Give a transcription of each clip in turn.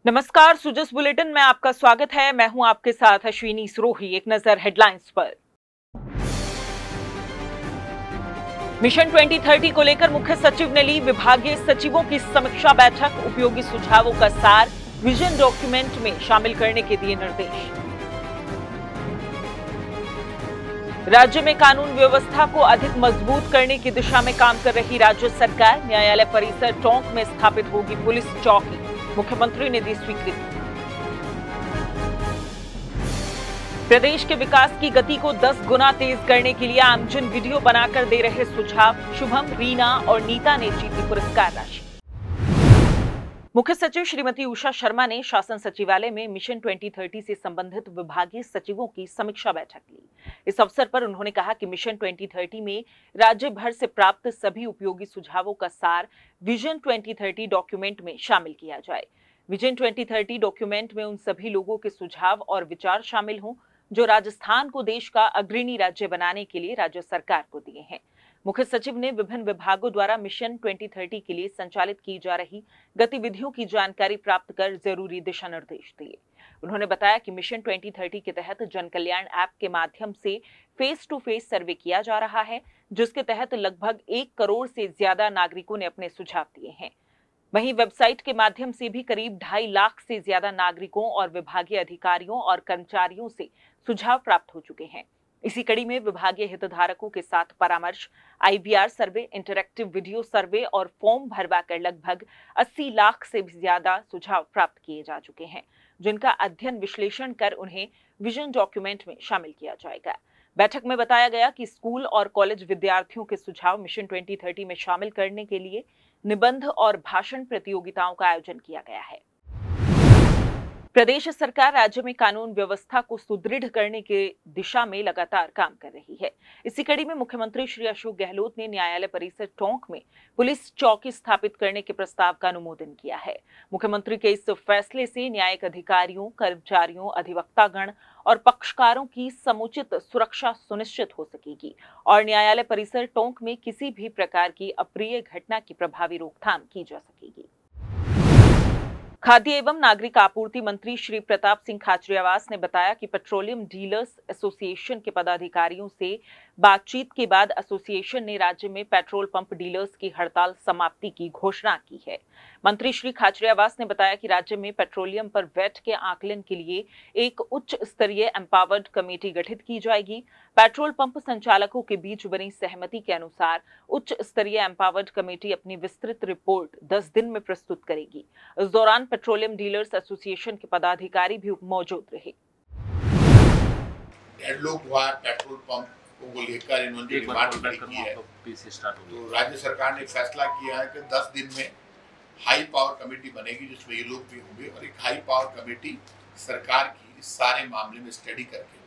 नमस्कार, सुजस बुलेटिन में आपका स्वागत है। मैं हूं आपके साथ अश्विनी सरोही। एक नजर हेडलाइंस पर। मिशन 2030 को लेकर मुख्य सचिव ने ली विभागीय सचिवों की समीक्षा बैठक। उपयोगी सुझावों का सार विजन डॉक्यूमेंट में शामिल करने के दिए निर्देश। राज्य में कानून व्यवस्था को अधिक मजबूत करने की दिशा में काम कर रही राज्य सरकार। न्यायालय परिसर टोंक में स्थापित होगी पुलिस चौकी। मुख्यमंत्री ने दी स्वीकृति। प्रदेश के विकास की गति को 10 गुना तेज करने के लिए आमजन वीडियो बनाकर दे रहे सुझाव। शुभम, रीना और नीता ने जीती पुरस्कार राशि। मुख्य सचिव श्रीमती उषा शर्मा ने शासन सचिवालय में मिशन 2030 से संबंधित विभागीय सचिवों की समीक्षा बैठक ली। इस अवसर पर उन्होंने कहा कि मिशन 2030 में राज्य भर से प्राप्त सभी उपयोगी सुझावों का सार विजन 2030 डॉक्यूमेंट में शामिल किया जाए। विजन 2030 डॉक्यूमेंट में उन सभी लोगों के सुझाव और विचार शामिल हों जो राजस्थान को देश का अग्रणी राज्य बनाने के लिए राज्य सरकार को दिए हैं। मुख्य सचिव ने विभिन्न विभागों द्वारा मिशन 2030 के लिए संचालित की जा रही गतिविधियों की जानकारी प्राप्त कर जरूरी दिशा निर्देश दिए। उन्होंने बताया कि मिशन 2030 के तहत जन कल्याण ऐप के माध्यम से फेस टू फेस सर्वे किया जा रहा है, जिसके तहत लगभग 1 करोड़ से ज्यादा नागरिकों ने अपने सुझाव दिए हैं। वहीं वेबसाइट के माध्यम से भी करीब 2.5 लाख से ज्यादा नागरिकों और विभागीय अधिकारियों और कर्मचारियों से सुझाव प्राप्त हो चुके हैं। इसी कड़ी में विभागीय हितधारकों के साथ परामर्श, IVR सर्वे, इंटरैक्टिव वीडियो सर्वे और फॉर्म भरवाकर लगभग 80 लाख से भी ज्यादा सुझाव प्राप्त किए जा चुके हैं, जिनका अध्ययन विश्लेषण कर उन्हें विजन डॉक्यूमेंट में शामिल किया जाएगा। बैठक में बताया गया कि स्कूल और कॉलेज विद्यार्थियों के सुझाव मिशन 2030 में शामिल करने के लिए निबंध और भाषण प्रतियोगिताओं का आयोजन किया गया है। प्रदेश सरकार राज्य में कानून व्यवस्था को सुदृढ़ करने की दिशा में लगातार काम कर रही है। इसी कड़ी में मुख्यमंत्री श्री अशोक गहलोत ने न्यायालय परिसर टोंक में पुलिस चौकी स्थापित करने के प्रस्ताव का अनुमोदन किया है। मुख्यमंत्री के इस फैसले से न्यायिक अधिकारियों, कर्मचारियों, अधिवक्तागण और पक्षकारों की समुचित सुरक्षा सुनिश्चित हो सकेगी और न्यायालय परिसर टोंक में किसी भी प्रकार की अप्रिय घटना की प्रभावी रोकथाम की जा सकेगी। खाद्य एवं नागरिक आपूर्ति मंत्री श्री प्रताप सिंह खाचरियावास ने बताया कि पेट्रोलियम डीलर्स एसोसिएशन के पदाधिकारियों से बातचीत के बाद एसोसिएशन ने राज्य में पेट्रोल पंप डीलर्स की हड़ताल समाप्ति की घोषणा की है। मंत्री श्री खाचरियावास ने बताया कि राज्य में पेट्रोलियम पर वैट के आकलन के लिए एक उच्च स्तरीय एम्पावर्ड कमेटी गठित की जाएगी। पेट्रोल पंप संचालकों के बीच बनी सहमति के अनुसार उच्च स्तरीय एम्पावर्ड कमेटी अपनी विस्तृत रिपोर्ट 10 दिन में प्रस्तुत करेगी। इस दौरान पेट्रोलियम डीलर्स एसोसिएशन के पदाधिकारी भी मौजूद रहे। पेट्रोल पंप को लेकर इन्होंने डिमांड की है, तो राज्य सरकार ने फैसला किया है कि 10 दिन में हाई पावर कमेटी बनेगी जिसमें ये लोग भी होंगे और एक हाई पावर कमेटी सरकार की इस सारे मामले में स्टडी करके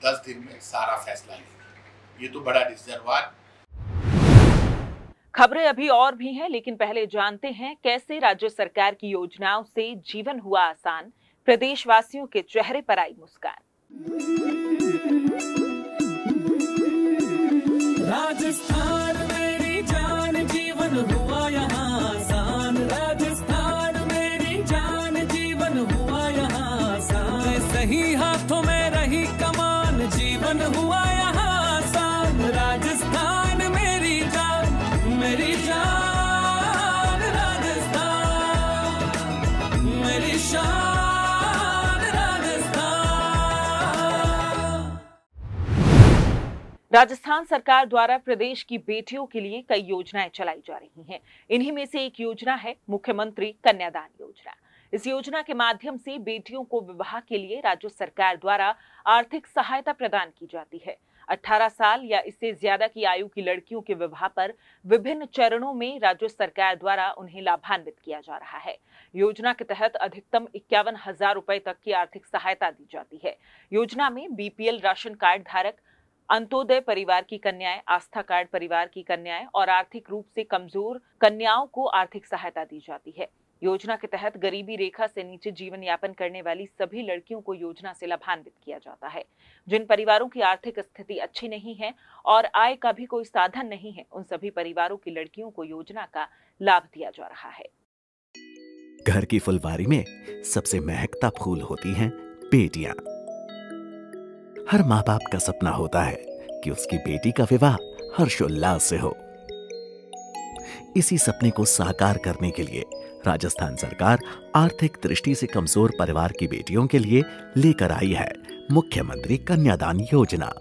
10 दिन में सारा फैसला लेगी। ये तो बड़ा डिसीजन हुआ। खबरें अभी और भी हैं, लेकिन पहले जानते हैं कैसे राज्य सरकार की योजनाओं से जीवन हुआ आसान। प्रदेशवासियों के चेहरे पर आई मुस्कान। राजस्थान मेरी जान, जीवन हुआ यहाँ आसान। राजस्थान मेरी जान, जीवन हुआ यहाँ आसान। सही हाथों में रही कमान, जीवन हुआ यहाँ आसान। राजस्थान मेरी जान, मेरी जान। राजस्थान मेरी शान। राजस्थान सरकार द्वारा प्रदेश की बेटियों के लिए कई योजनाएं चलाई जा रही हैं। इन्हीं में से एक योजना है मुख्यमंत्री कन्यादान योजना। इस योजना के माध्यम से बेटियों को विवाह के लिए राज्य सरकार द्वारा आर्थिक सहायता प्रदान की जाती है। 18 साल या इससे ज्यादा की आयु की लड़कियों के विवाह पर विभिन्न चरणों में राज्य सरकार द्वारा उन्हें लाभान्वित किया जा रहा है। योजना के तहत अधिकतम 51,000 रुपए तक की आर्थिक सहायता दी जाती है। योजना में BPL राशन कार्ड धारक, अंत्योदय परिवार की कन्याएं, आस्था कार्ड परिवार की कन्याएं और आर्थिक रूप से कमजोर कन्याओं को आर्थिक सहायता दी जाती है। योजना के तहत गरीबी रेखा से नीचे जीवन यापन करने वाली सभी लड़कियों को योजना से लाभान्वित किया जाता है। जिन परिवारों की आर्थिक स्थिति अच्छी नहीं है और आय का भी कोई साधन नहीं है, उन सभी परिवारों की लड़कियों को योजना का लाभ दिया जा रहा है। घर की फुलवारी में सबसे महकता फूल होती हैं बेटियां। हर माँ बाप का सपना होता है कि उसकी बेटी का विवाह हर्षोल्लास से हो। इसी सपने को साकार करने के लिए राजस्थान सरकार आर्थिक दृष्टि से कमजोर परिवार की बेटियों के लिए लेकर आई है मुख्यमंत्री कन्यादान योजना।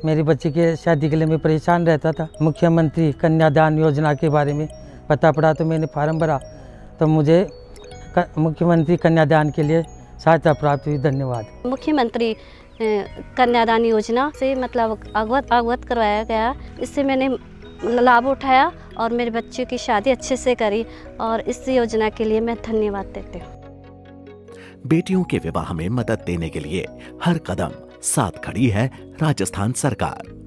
मेरी बच्ची के शादी के लिए मैं परेशान रहता था। मुख्यमंत्री कन्यादान योजना के बारे में पता पड़ा तो मैंने फॉर्म भरा, तो मुझे मुख्यमंत्री कन्यादान के लिए सहायता प्राप्त हुई। धन्यवाद। मुख्यमंत्री कन्यादान योजना से मतलब अवगत करवाया गया, इससे मैंने लाभ उठाया और मेरे बच्चे की शादी अच्छे से करी, और इस योजना के लिए मैं धन्यवाद देती हूँ। बेटियों के विवाह में मदद देने के लिए हर कदम साथ खड़ी है राजस्थान सरकार।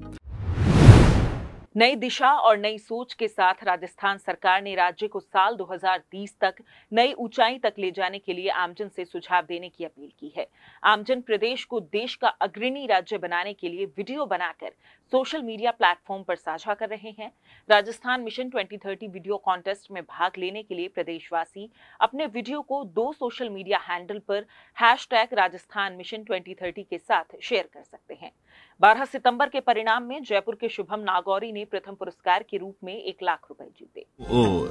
नई दिशा और नई सोच के साथ राजस्थान सरकार ने राज्य को साल 2030 तक नई ऊंचाई तक ले जाने के लिए आमजन से सुझाव देने की अपील की है। आमजन प्रदेश को देश का अग्रणी राज्य बनाने के लिए वीडियो बनाकर सोशल मीडिया प्लेटफॉर्म पर साझा कर रहे हैं। राजस्थान मिशन 2030 वीडियो कॉन्टेस्ट में भाग लेने के लिए प्रदेशवासी अपने वीडियो को 2 सोशल मीडिया हैंडल पर #राजस्थान मिशन 2030 के साथ शेयर कर सकते हैं। 12 सितंबर के परिणाम में जयपुर के शुभम नागौरी ने प्रथम पुरस्कार के रूप में 1 लाख रुपए जीते। और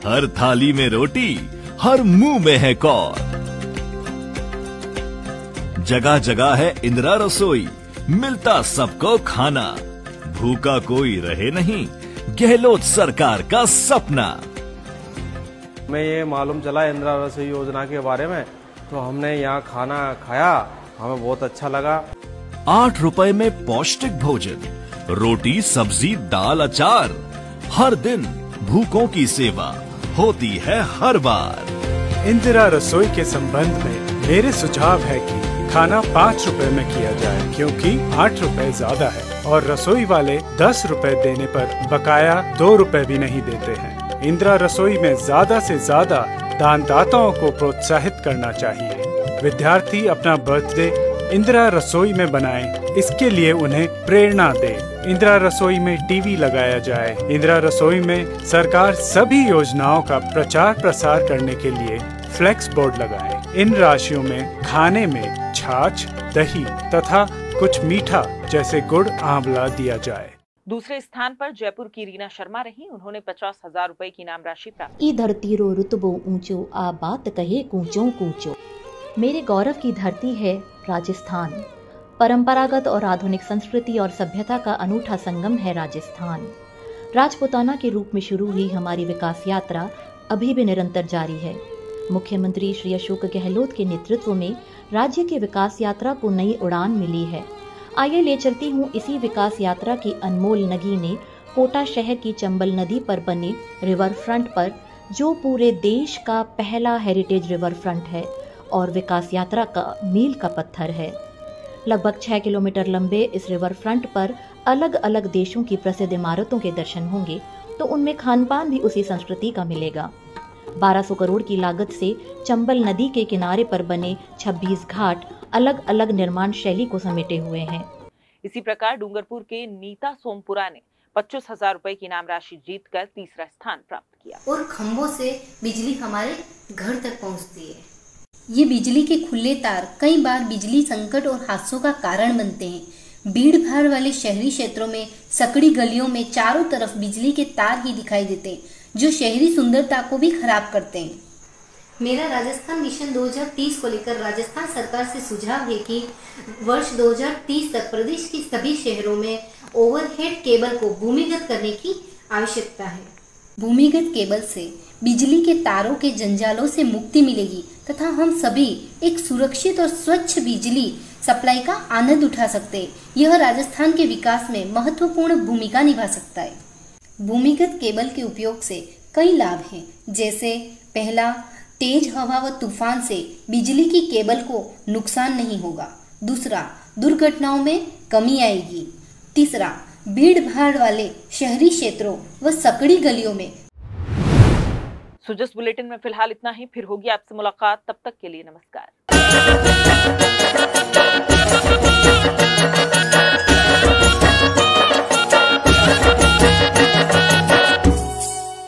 हर थाली में रोटी, हर मुंह में है कौर। जगह जगह है इंदिरा रसोई, मिलता सबको खाना। भूखा कोई रहे नहीं, गहलोत सरकार का सपना। मैं ये मालूम चला इंदिरा रसोई योजना के बारे में, तो हमने यहाँ खाना खाया, हमें बहुत अच्छा लगा। 8 रुपए में पौष्टिक भोजन, रोटी सब्जी दाल अचार। हर दिन भूखों की सेवा होती है हर बार। इंदिरा रसोई के संबंध में मेरे सुझाव है कि खाना 5 रुपए में किया जाए, क्योंकि 8 रुपए ज्यादा है और रसोई वाले 10 रुपए देने पर बकाया 2 रुपए भी नहीं देते हैं। इंदिरा रसोई में ज्यादा से ज्यादा दानदाताओं को प्रोत्साहित करना चाहिए। विद्यार्थी अपना बर्थडे इंदिरा रसोई में बनाएं, इसके लिए उन्हें प्रेरणा दे। इंदिरा रसोई में टीवी लगाया जाए। इंदिरा रसोई में सरकार सभी योजनाओं का प्रचार प्रसार करने के लिए फ्लेक्स बोर्ड लगाए। इन राशियों में खाने में छाछ, दही तथा कुछ मीठा जैसे गुड़, आंवला दिया जाए। दूसरे स्थान पर जयपुर की रीना शर्मा रही। उन्होंने 50,000 रुपए की इनाम राशि प्राप्त। ई धरती रो रुतबो ऊंचो, आ बात कहे कूचो कूचो। मेरे गौरव की धरती है राजस्थान। परंपरागत और आधुनिक संस्कृति और सभ्यता का अनूठा संगम है राजस्थान। राजपुताना के रूप में शुरू हुई हमारी विकास यात्रा अभी भी निरंतर जारी है। मुख्यमंत्री श्री अशोक गहलोत के नेतृत्व में राज्य की विकास यात्रा को नई उड़ान मिली है। आइए ले चलती हूँ इसी विकास यात्रा की अनमोल नगीने कोटा शहर की चंबल नदी पर बने रिवर फ्रंट पर, जो पूरे देश का पहला हेरिटेज रिवर फ्रंट है और विकास यात्रा का मील का पत्थर है। लगभग 6 किलोमीटर लंबे इस रिवर फ्रंट पर अलग अलग देशों की प्रसिद्ध इमारतों के दर्शन होंगे, तो उनमें खानपान भी उसी संस्कृति का मिलेगा। 1200 करोड़ की लागत से चंबल नदी के किनारे पर बने 26 घाट अलग अलग निर्माण शैली को समेटे हुए हैं। इसी प्रकार डूंगरपुर के नीता सोमपुरा ने 25,000 रुपए की इनाम राशि जीतकर तीसरा स्थान प्राप्त किया। और खंभों से बिजली हमारे घर तक पहुंचती है। ये बिजली के खुले तार कई बार बिजली संकट और हादसों का कारण बनते हैं। भीड़ भाड़ वाले शहरी क्षेत्रों में सकड़ी गलियों में चारों तरफ बिजली के तार ही दिखाई देते हैं, जो शहरी सुंदरता को भी खराब करते हैं। मेरा राजस्थान मिशन 2030 को लेकर राजस्थान सरकार से सुझाव है कि वर्ष 2030 तक प्रदेश के सभी शहरों में ओवरहेड केबल को भूमिगत करने की आवश्यकता है। भूमिगत केबल से बिजली के तारों के जंजालों से मुक्ति मिलेगी तथा हम सभी एक सुरक्षित और स्वच्छ बिजली सप्लाई का आनंद उठा सकते हैं। यह राजस्थान के विकास में महत्वपूर्ण भूमिका निभा सकता है। भूमिगत केबल के उपयोग से कई लाभ हैं, जैसे पहला, तेज हवा व तूफान से बिजली की केबल को नुकसान नहीं होगा। दूसरा, दुर्घटनाओं में कमी आएगी। तीसरा, भीड़ भाड़ वाले शहरी क्षेत्रों व सकड़ी गलियों में। सुजस बुलेटिन में फिलहाल इतना ही, फिर होगी आपसे मुलाकात। तब तक के लिए नमस्कार।